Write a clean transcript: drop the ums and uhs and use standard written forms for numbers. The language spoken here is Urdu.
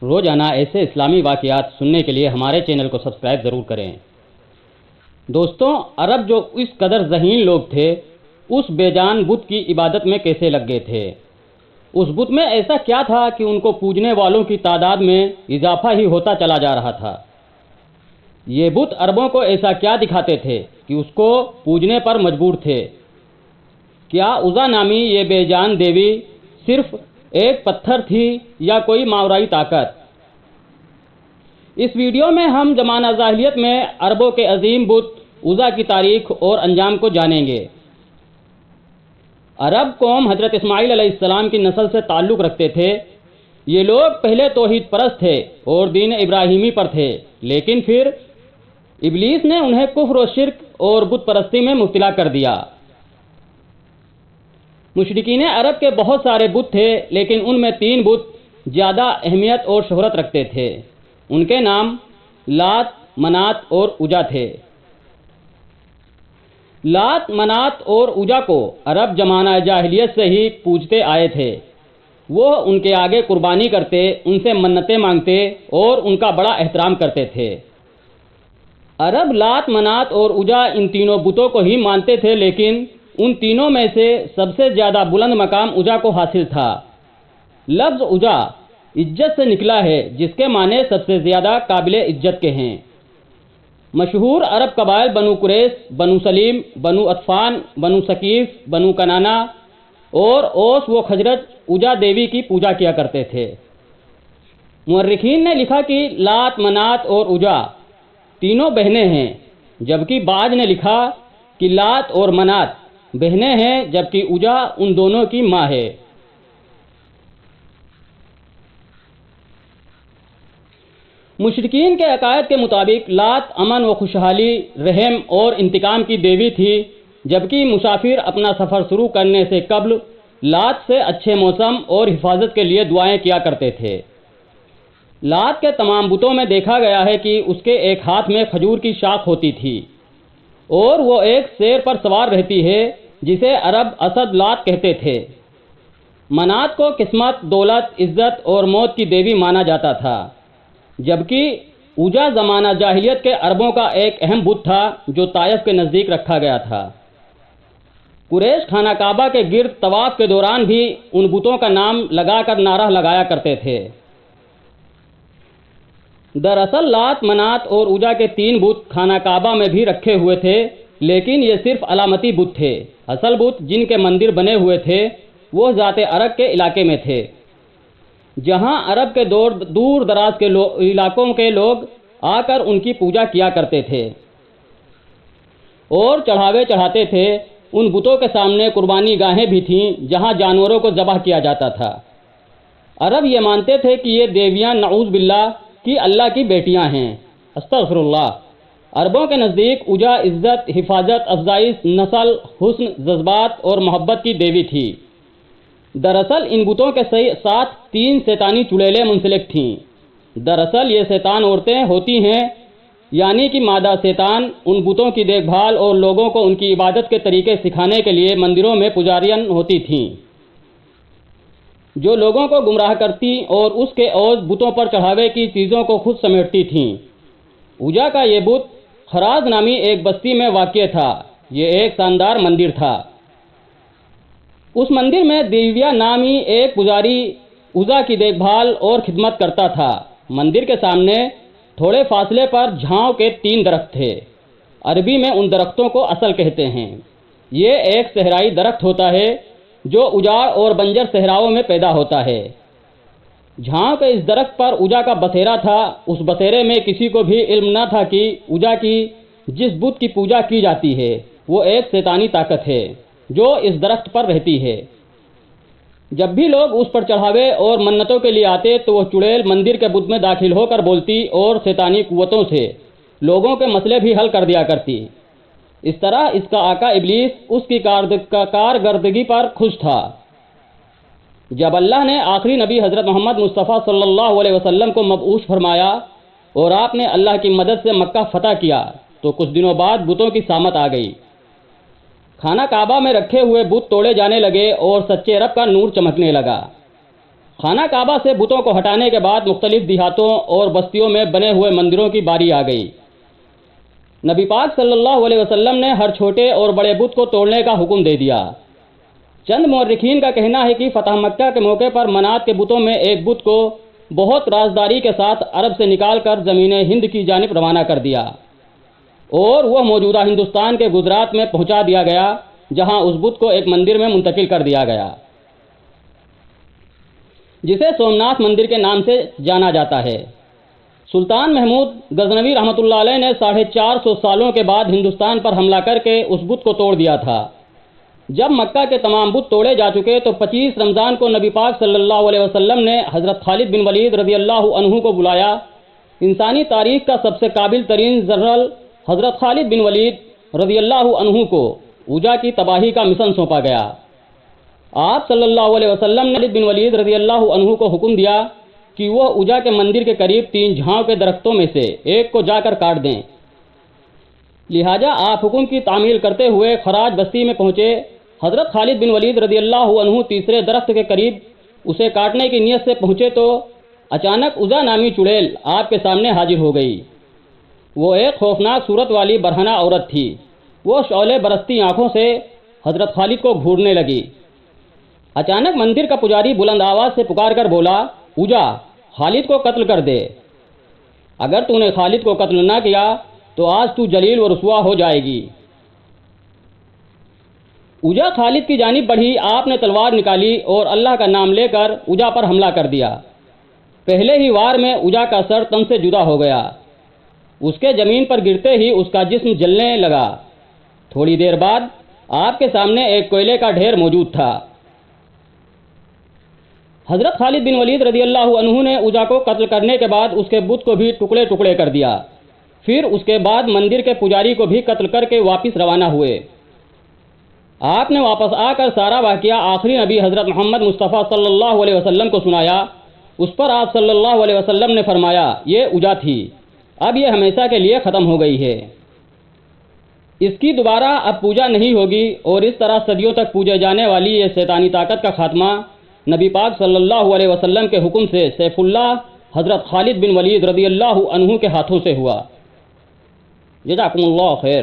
روزانہ ایسے اسلامی واقعات سننے کے لیے ہمارے چینل کو سبسکرائب ضرور کریں۔ دوستوں، عرب جو اس قدر ذہین لوگ تھے، اس بے جان بت کی عبادت میں کیسے لگ گئے تھے؟ اس بت میں ایسا کیا تھا کہ ان کو پوجنے والوں کی تعداد میں اضافہ ہی ہوتا چلا جا رہا تھا؟ یہ بت عربوں کو ایسا کیا دکھاتے تھے کہ اس کو پوجنے پر مجبور تھے؟ کیا عزا نامی یہ بے جان دیوی صرف ایک پتھر تھی یا کوئی ماورائی طاقت؟ اس ویڈیو میں ہم زمانہ جاہلیت میں عربوں کے عظیم بت عزا کی تاریخ اور انجام کو جانیں گے۔ عرب قوم حضرت اسماعیل علیہ السلام کی نسل سے تعلق رکھتے تھے۔ یہ لوگ پہلے توحید پرست تھے اور دین ابراہیمی پر تھے، لیکن پھر ابلیس نے انہیں کفر و شرک اور بت پرستی میں مبتلا کر دیا۔ مشرکین عرب کے بہت سارے بت تھے، لیکن ان میں 3 بت زیادہ اہمیت اور شہرت رکھتے تھے۔ ان کے نام لات، منات اور عزا تھے۔ لات، منات اور عزا کو عرب زمانہ جاہلیت سے ہی پوجتے آئے تھے۔ وہ ان کے آگے قربانی کرتے، ان سے منتیں مانگتے اور ان کا بڑا احترام کرتے تھے۔ عرب لات، منات اور عزا ان تینوں بتوں کو ہی مانتے تھے، لیکن ان تینوں میں سے سب سے زیادہ بلند مقام عزا کو حاصل تھا۔ لفظ عزا عزت سے نکلا ہے، جس کے معنی سب سے زیادہ قابل عزت کے ہیں۔ مشہور عرب قبائل بنو قریظ، بنو سلیم، بنو اطفان، بنو ثقیف، بنو کنانہ اور اوس و خزرج عزا دیوی کی پوجا کیا کرتے تھے۔ مورخین نے لکھا کہ لات، منات اور عزا تینوں بہنیں ہیں، جبکہ بعض نے لکھا کہ لات اور منات بہنیں ہیں جبکہ عزا ان دونوں کی ماں ہے۔ مشرکین کے عقائد کے مطابق لات امن و خوشحالی، رحم اور انتقام کی دیوی تھی، جبکہ مسافر اپنا سفر شروع کرنے سے قبل لات سے اچھے موسم اور حفاظت کے لیے دعائیں کیا کرتے تھے۔ لات کے تمام بتوں میں دیکھا گیا ہے کہ اس کے ایک ہاتھ میں کھجور کی شاخ ہوتی تھی اور وہ ایک شیر پر سوار رہتی ہے، جسے عرب اسد لات کہتے تھے۔ منات کو قسمت، دولت، عزت اور موت کی دیوی مانا جاتا تھا، جبکہ عزا زمانہ جاہلیت کے عربوں کا ایک اہم بت تھا جو طائف کے نزدیک رکھا گیا تھا۔ قریش خانہ کعبہ کے گرد طواف کے دوران بھی ان بتوں کا نام لگا کر نعرہ لگایا کرتے تھے۔ دراصل لات، منات اور عزا کے 3 بت خانہ کعبہ میں بھی رکھے ہوئے تھے، لیکن یہ صرف علامتی بت تھے۔ اصل بت جن کے مندر بنے ہوئے تھے وہ ذات عرق کے علاقے میں تھے، جہاں عرب کے دور دراز کے علاقوں کے لوگ آ کر ان کی پوجا کیا کرتے تھے اور چڑھاوے چڑھاتے تھے۔ ان بتوں کے سامنے قربانی گاہیں بھی تھیں جہاں جانوروں کو ذبح کیا جاتا تھا۔ عرب یہ مانتے تھے کہ یہ دیویاں نعوذ باللہ کہ اللہ کی بیٹیاں ہیں، استغفر اللہ۔ عربوں کے نزدیک عزا عزت، حفاظت، افزائش، نسل، حسن، جذبات اور محبت کی دیوی تھی۔ دراصل ان بتوں کے ساتھ 3 شیطانی چڑیلیں منسلک تھیں۔ دراصل یہ شیطان عورتیں ہوتی ہیں، یعنی کہ مادہ شیطان ان بتوں کی دیکھ بھال اور لوگوں کو ان کی عبادت کے طریقے سکھانے کے لیے مندروں میں پجارین ہوتی تھیں، جو لوگوں کو گمراہ کرتی اور اس کے عوض بتوں پر چڑھاوے کی چیزوں کو خود سمیٹتی تھیں۔ عزا کا یہ بت خراز نامی ایک بستی میں واقع تھا۔ یہ ایک شاندار مندر تھا۔ اس مندر میں دیویا نامی ایک پجاری عزا کی دیکھ بھال اور خدمت کرتا تھا۔ مندر کے سامنے تھوڑے فاصلے پر جھاؤں کے 3 درخت تھے۔ عربی میں ان درختوں کو اصل کہتے ہیں۔ یہ ایک صحرائی درخت ہوتا ہے جو اجاڑ اور بنجر صحراؤں میں پیدا ہوتا ہے۔ جھاؤں کے اس درخت پر عزا کا بسیرا تھا۔ اس بسیرے میں کسی کو بھی علم نہ تھا کہ عزا کی جس بت کی پوجا کی جاتی ہے وہ ایک شیطانی طاقت ہے جو اس درخت پر رہتی ہے۔ جب بھی لوگ اس پر چڑھاوے اور منتوں کے لیے آتے تو وہ چڑیل مندر کے بت میں داخل ہو کر بولتی اور شیطانی قوتوں سے لوگوں کے مسئلے بھی حل کر دیا کرتی۔ اس طرح اس کا آقا ابلیس اس کی کارکردگی پر خوش تھا۔ جب اللہ نے آخری نبی حضرت محمد مصطفیٰ صلی اللہ علیہ وسلم کو مبعوث فرمایا اور آپ نے اللہ کی مدد سے مکہ فتح کیا تو کچھ دنوں بعد بتوں کی سامت آ گئی۔ خانہ کعبہ میں رکھے ہوئے بت توڑے جانے لگے اور سچے رب کا نور چمکنے لگا۔ خانہ کعبہ سے بتوں کو ہٹانے کے بعد مختلف دیہاتوں اور بستیوں میں بنے ہوئے مندروں کی باری آ گئی۔ نبی پاک صلی اللہ علیہ وسلم نے ہر چھوٹے اور بڑے بت کو توڑنے کا حکم دے دیا۔ چند مورخین کا کہنا ہے کہ فتح مکہ کے موقع پر منات کے بتوں میں ایک بت کو بہت رازداری کے ساتھ عرب سے نکال کر زمین ہند کی جانب روانہ کر دیا اور وہ موجودہ ہندوستان کے گجرات میں پہنچا دیا گیا، جہاں اس بت کو ایک مندر میں منتقل کر دیا گیا جسے سومناتھ مندر کے نام سے جانا جاتا ہے۔ سلطان محمود غزنوی رحمۃ اللہ علیہ نے 450 سالوں کے بعد ہندوستان پر حملہ کر کے اس بت کو توڑ دیا تھا۔ جب مکہ کے تمام بت توڑے جا چکے تو 25 رمضان کو نبی پاک صلی اللہ علیہ وسلم نے حضرت خالد بن ولید رضی اللہ عنہ کو بلایا۔ انسانی تاریخ کا سب سے قابل ترین جنرل حضرت خالد بن ولید رضی اللہ عنہ کو اوجا کی تباہی کا مشن سونپا گیا۔ آپ صلی اللہ علیہ وسلم نے خالد بن ولید رضی اللہ عنہ کو حکم دیا کہ وہ اوجا کے مندر کے قریب 3 جھاؤ کے درختوں میں سے ایک کو جا کر کاٹ دیں۔ لہٰذا آپ حکم کی تعمیل کرتے ہوئے خراج بستی میں پہنچے۔ حضرت خالد بن ولید رضی اللہ عنہ تیسرے درخت کے قریب اسے کاٹنے کی نیت سے پہنچے تو اچانک عزا نامی چڑیل آپ کے سامنے حاضر ہو گئی۔ وہ ایک خوفناک صورت والی برہنہ عورت تھی۔ وہ شعلے برستی آنکھوں سے حضرت خالد کو گھورنے لگی۔ اچانک مندر کا پجاری بلند آواز سے پکار کر بولا، اوجا، خالد کو قتل کر دے۔ اگر تو نے خالد کو قتل نہ کیا تو آج تو جلیل و رسوا ہو جائے گی۔ اوجا خالد کی جانب بڑھی۔ آپ نے تلوار نکالی اور اللہ کا نام لے کر اوجا پر حملہ کر دیا۔ پہلے ہی وار میں اوجا کا سر تن سے جدا ہو گیا۔ اس کے زمین پر گرتے ہی اس کا جسم جلنے لگا۔ تھوڑی دیر بعد آپ کے سامنے ایک کوئلے کا ڈھیر موجود تھا۔ حضرت خالد بن ولید رضی اللہ عنہ نے اوجا کو قتل کرنے کے بعد اس کے بت کو بھی ٹکڑے ٹکڑے کر دیا۔ پھر اس کے بعد مندر کے پجاری کو بھی قتل کر کے واپس روانہ ہوئے۔ آپ نے واپس آ کر سارا واقعہ آخری نبی حضرت محمد مصطفیٰ صلی اللہ علیہ وسلم کو سنایا۔ اس پر آپ صلی اللہ علیہ وسلم نے فرمایا، یہ اوجا تھی، اب یہ ہمیشہ کے لیے ختم ہو گئی ہے، اس کی دوبارہ اب پوجا نہیں ہوگی، اور اس طرح صدیوں تک پوجے جانے والی یہ شیطانی طاقت کا خاتمہ نبی پاک صلی اللہ علیہ وسلم کے حکم سے سیف اللہ حضرت خالد بن ولید رضی اللہ عنہ کے ہاتھوں سے ہوا۔ جزاکم اللہ خیر۔